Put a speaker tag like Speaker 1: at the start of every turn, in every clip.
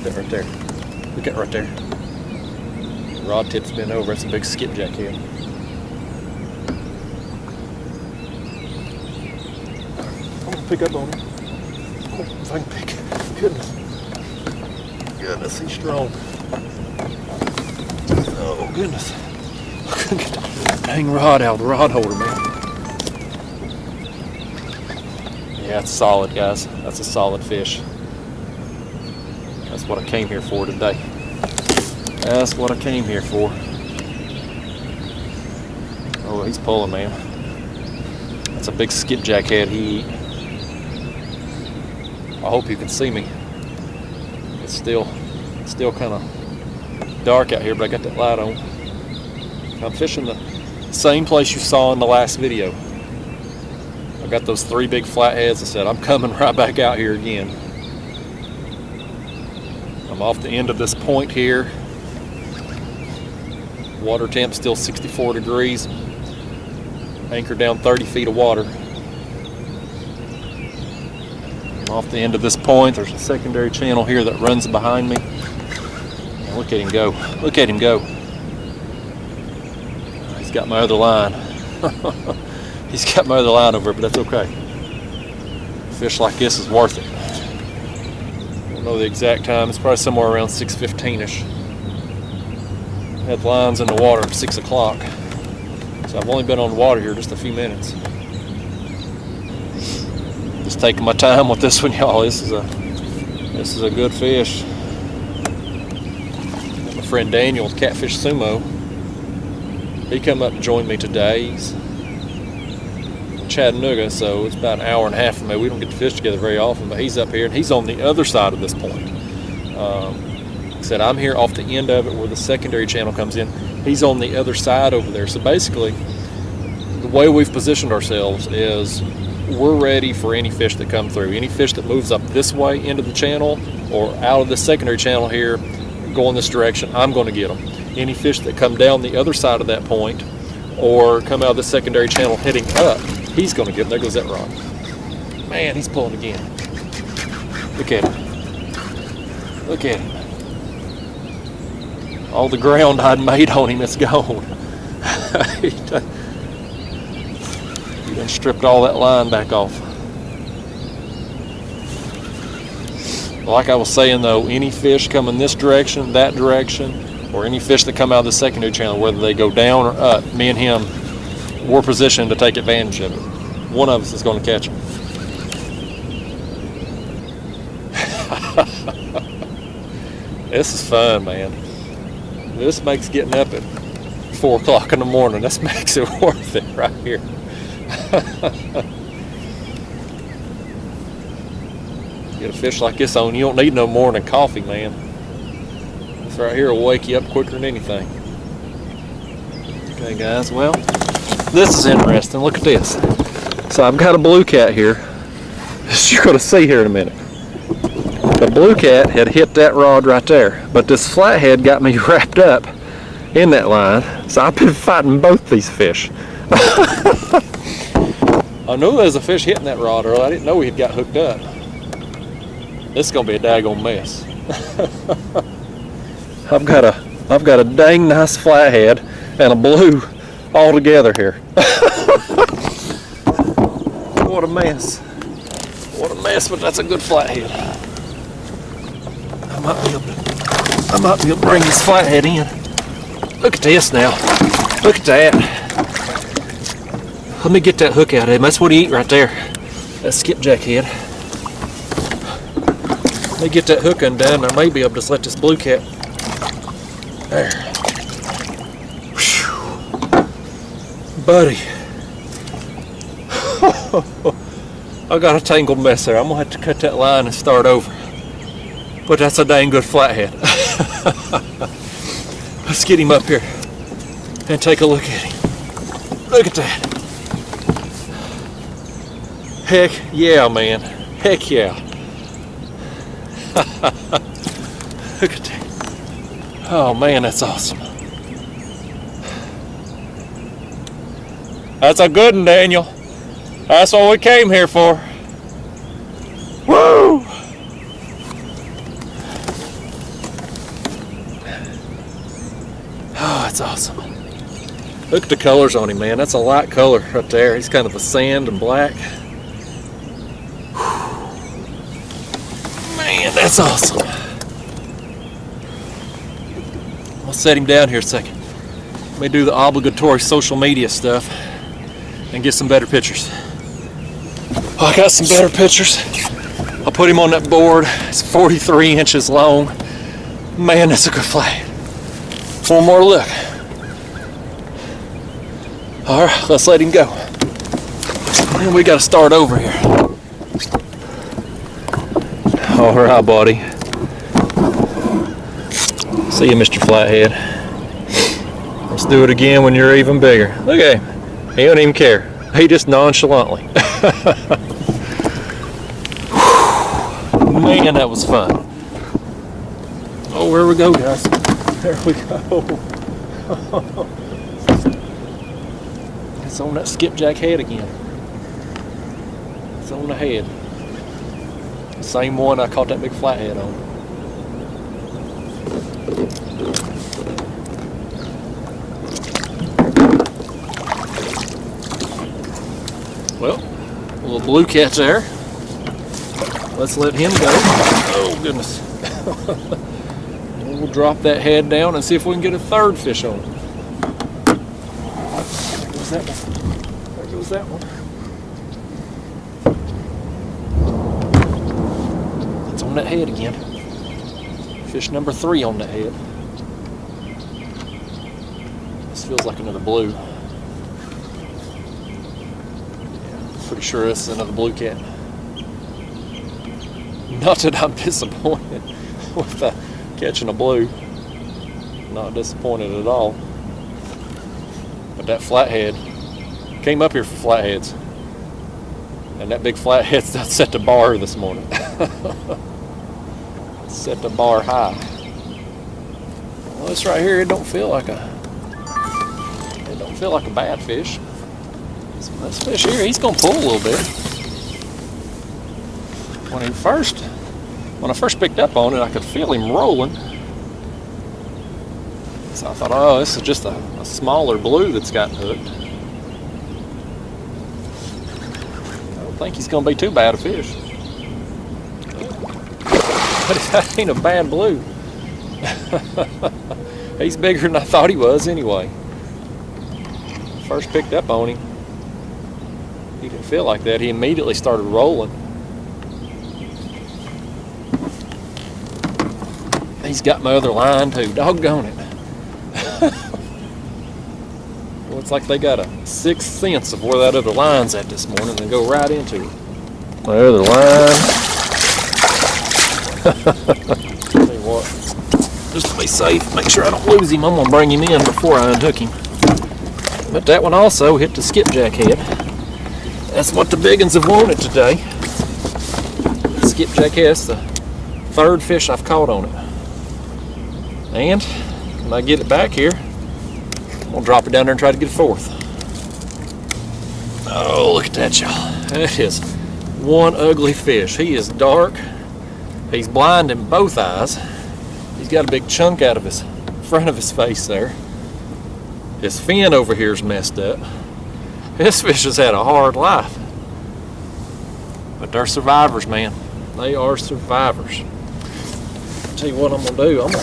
Speaker 1: that right there. Look at it right there. Rod tip's bent over. It's a big skipjack head. I'm gonna pick up on him. If I can pick. Goodness, he's strong. Oh goodness. I couldn't get that dang rod out of the rod holder, man. Yeah, it's solid, guys. That's a solid fish. That's what I came here for today. That's what I came here for. Oh, he's pulling, man. That's a big skipjack head he eat. I hope you can see me. It's still kind of dark out here, but I got that light on. I'm fishing the same place you saw in the last video. I got those 3 big flatheads. I said I'm coming right back out here again. I'm off the end of this point here. Water temp still 64 degrees. Anchored down 30 feet of water. I'm off the end of this point. There's a secondary channel here that runs behind me. And look at him go. Look at him go. He's got my other line. He's got my other line over, but that's okay. Fish like this is worth it. I don't know the exact time. It's probably somewhere around 6:15ish. Had lines in the water at 6 o'clock. So I've only been on the water here just a few minutes. Just taking my time with this one, y'all. This is a good fish. My friend Daniel with Catfish Sumo. He come up and joined me today. He's in Chattanooga, so it's about an hour and a half from me. We don't get to fish together very often, but he's up here and he's on the other side of this point. Like I said, I'm here off the end of it where the secondary channel comes in. He's on the other side over there. So basically, the way we've positioned ourselves is we're ready for any fish that come through. Any fish that moves up this way into the channel or out of the secondary channel here, going this direction, I'm going to get them. Any fish that come down the other side of that point or come out of the secondary channel heading up, he's going to get them. There goes that rod. Man, he's pulling again. Look at him. Look at him. All the ground I'd made on him is gone. He done stripped all that line back off. Like I was saying though, any fish coming this direction, that direction, or any fish that come out of the secondary channel, whether they go down or up, me and him, we're positioned to take advantage of it. One of us is going to catch him. This is fun, man. This makes getting up at 4 o'clock in the morning. This makes it worth it right here. Get a fish like this on, you don't need no more than coffee, man. This right here will wake you up quicker than anything. Okay, guys, well, this is interesting. Look at this. So I've got a blue cat here. As you're going to see here in a minute. The blue cat had hit that rod right there, but this flathead got me wrapped up in that line, so I've been fighting both these fish. I knew there was a fish hitting that rod earlier. I didn't know he had got hooked up. This is gonna be a daggone mess. I've got a dang nice flathead and a blue all together here. What a mess. What a mess, but that's a good flathead. I might be able to bring this flathead in. Look at this now. Look at that. Let me get that hook out of him. That's what he eat right there. That skipjack head. Let me get that hook undone. I may be able to just let this blue cat. There. Whew. Buddy. I got a tangled mess there. I'm gonna have to cut that line and start over. But that's a dang good flathead. Let's get him up here and take a look at him. Look at that. Heck yeah, man. Heck yeah. Look at that. Oh man, that's awesome. That's a good one, Daniel. That's what we came here for. Woo! that's awesome. Look at the colors on him, man. That's a light color right there. He's kind of a sand and black. Man, that's awesome. I'll set him down here a second. Let me do the obligatory social media stuff and get some better pictures. Oh, I got some better pictures. I'll put him on that board. It's 43 inches long. Man, that's a good flathead. One more look. All right, let's let him go. And we got to start over here. All right, buddy. See you, Mr. Flathead. Let's do it again when you're even bigger. Look at him. He don't even care. He just nonchalantly. Man, that was fun. Oh, there we go, guys. There we go. It's on that skipjack head again. It's on the head. Same one I caught that big flathead on. Well, a little blue cat's there. Let's let him go. Oh, goodness. We'll drop that head down and see if we can get a third fish on it. There goes that one. There goes that one. It's on that head again. Fish number 3 on that head. This feels like another blue. Yeah, pretty sure this is another blue cat. Not that I'm disappointed with catching a blue. Not disappointed at all. But that flathead came up here for flatheads. And that big flathead set the bar this morning. Set the bar high. Well, this right here, it don't feel like a bad fish. This fish here, he's gonna pull a little bit. When I first picked up on it, I could feel him rolling. So I thought, oh, this is just a smaller blue that's gotten hooked. I don't think he's going to be too bad a fish. But that ain't a bad blue. He's bigger than I thought he was anyway. First picked up on him, he didn't feel like that. He immediately started rolling. He's got my other line too, doggone it. Looks like they got a 6th sense of where that other line's at this morning and go right into it. My other line. Tell you what, just to be safe, make sure I don't lose him, I'm gonna bring him in before I unhook him. But that one also hit the skipjack head. That's what the big uns have wanted today. The skipjack head, that's the 3rd fish I've caught on it. And when I get it back here, I'm gonna drop it down there and try to get a 4th. Oh, look at that, y'all. That is one ugly fish. He is dark. He's blind in both eyes. He's got a big chunk out of his front of his face there. His fin over here is messed up. This fish has had a hard life. But they're survivors, man. They are survivors. I'll tell you what I'm gonna do. I'm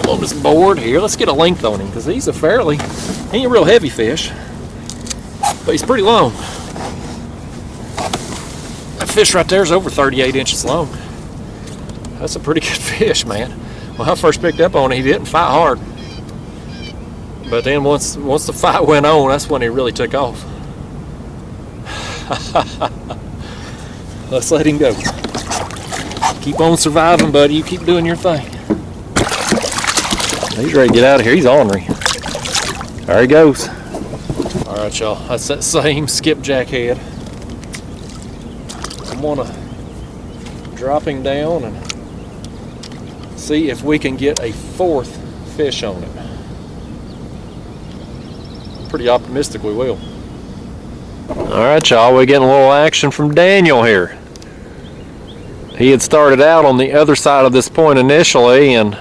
Speaker 1: on this board here. Let's get a length on him because he's a fairly, he ain't a real heavy fish, but he's pretty long. That fish right there is over 38 inches long. That's a pretty good fish, man. When I first picked up on it, he didn't fight hard. But then once the fight went on, that's when he really took off. Let's let him go. Keep on surviving, buddy. You keep doing your thing. He's ready to get out of here. He's ornery. There he goes. All right, y'all. That's that same skipjack head. I'm gonna drop him down and see if we can get a 4th fish on it. I'm pretty optimistic we will. All right, y'all. We're getting a little action from Daniel here. He had started out on the other side of this point initially, and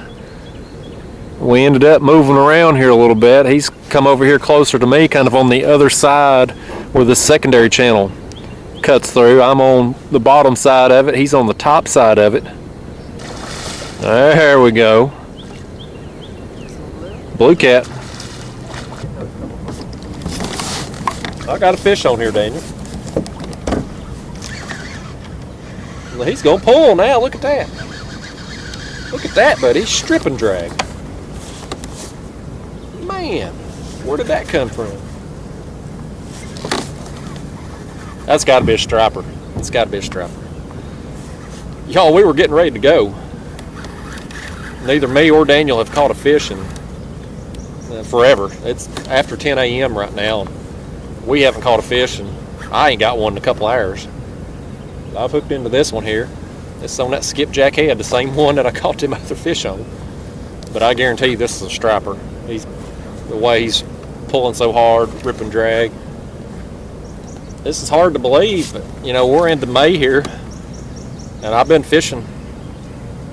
Speaker 1: we ended up moving around here a little bit. He's come over here closer to me, kind of on the other side where the secondary channel cuts through. I'm on the bottom side of it. He's on the top side of it. There we go. Blue cat. I got a fish on here, Daniel. Well, he's gonna pull now. Look at that. Look at that, buddy. Stripping drag. Man, where did that come from? That's got to be a striper. It's got to be a striper. Y'all, we were getting ready to go. Neither me or Daniel have caught a fish in forever. It's after 10 a.m. right now. We haven't caught a fish, and I ain't got one in a couple hours. I've hooked into this one here. It's on that skipjack head, the same one that I caught them other fish on. But I guarantee you this is a striper. The way he's pulling so hard, ripping drag. This is hard to believe, but you know, we're into May here, and I've been fishing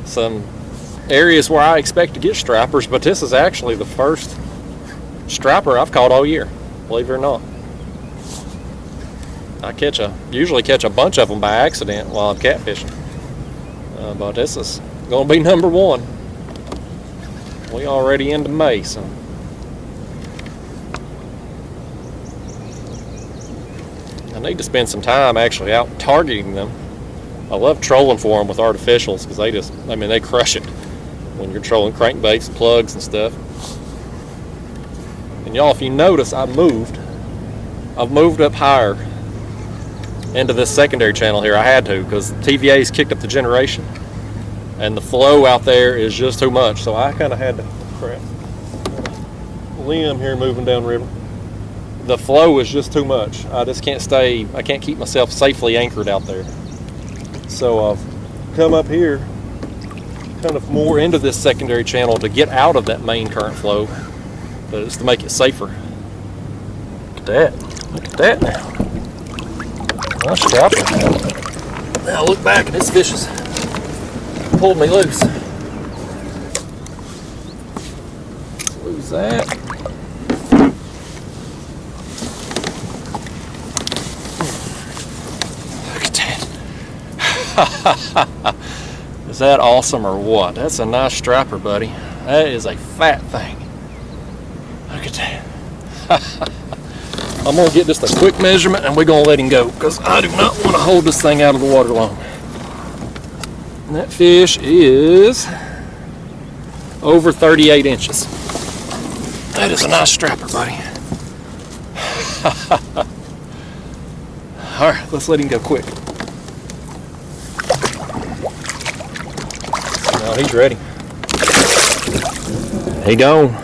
Speaker 1: some areas where I expect to get stripers, but this is actually the first striper I've caught all year, believe it or not. I usually catch a bunch of them by accident while I'm catfishing, but this is going to be number one. We already into May, so. I need to spend some time actually out targeting them. I love trolling for them with artificials because they crush it when you're trolling crankbaits and plugs and stuff. And y'all, if you notice, I've moved up higher into this secondary channel here. I had to because TVA's kicked up the generation and the flow out there is just too much. So I kind of had to limb here moving downriver. The flow is just too much. I just can't I can't keep myself safely anchored out there. So I've come up here kind of more into this secondary channel to get out of that main current flow, but it's to make it safer. Look at that. Look at that now. Nice striper. Now look back and this fish has pulled me loose. Lose that. Is that awesome or what? That's a nice striper, buddy. That is a fat thing. Look at that. I'm gonna get just a quick measurement and we're gonna let him go because I do not want to hold this thing out of the water long. And that fish is over 38 inches. That is a nice striper, buddy. All right, let's let him go quick. Now he's ready. He gone.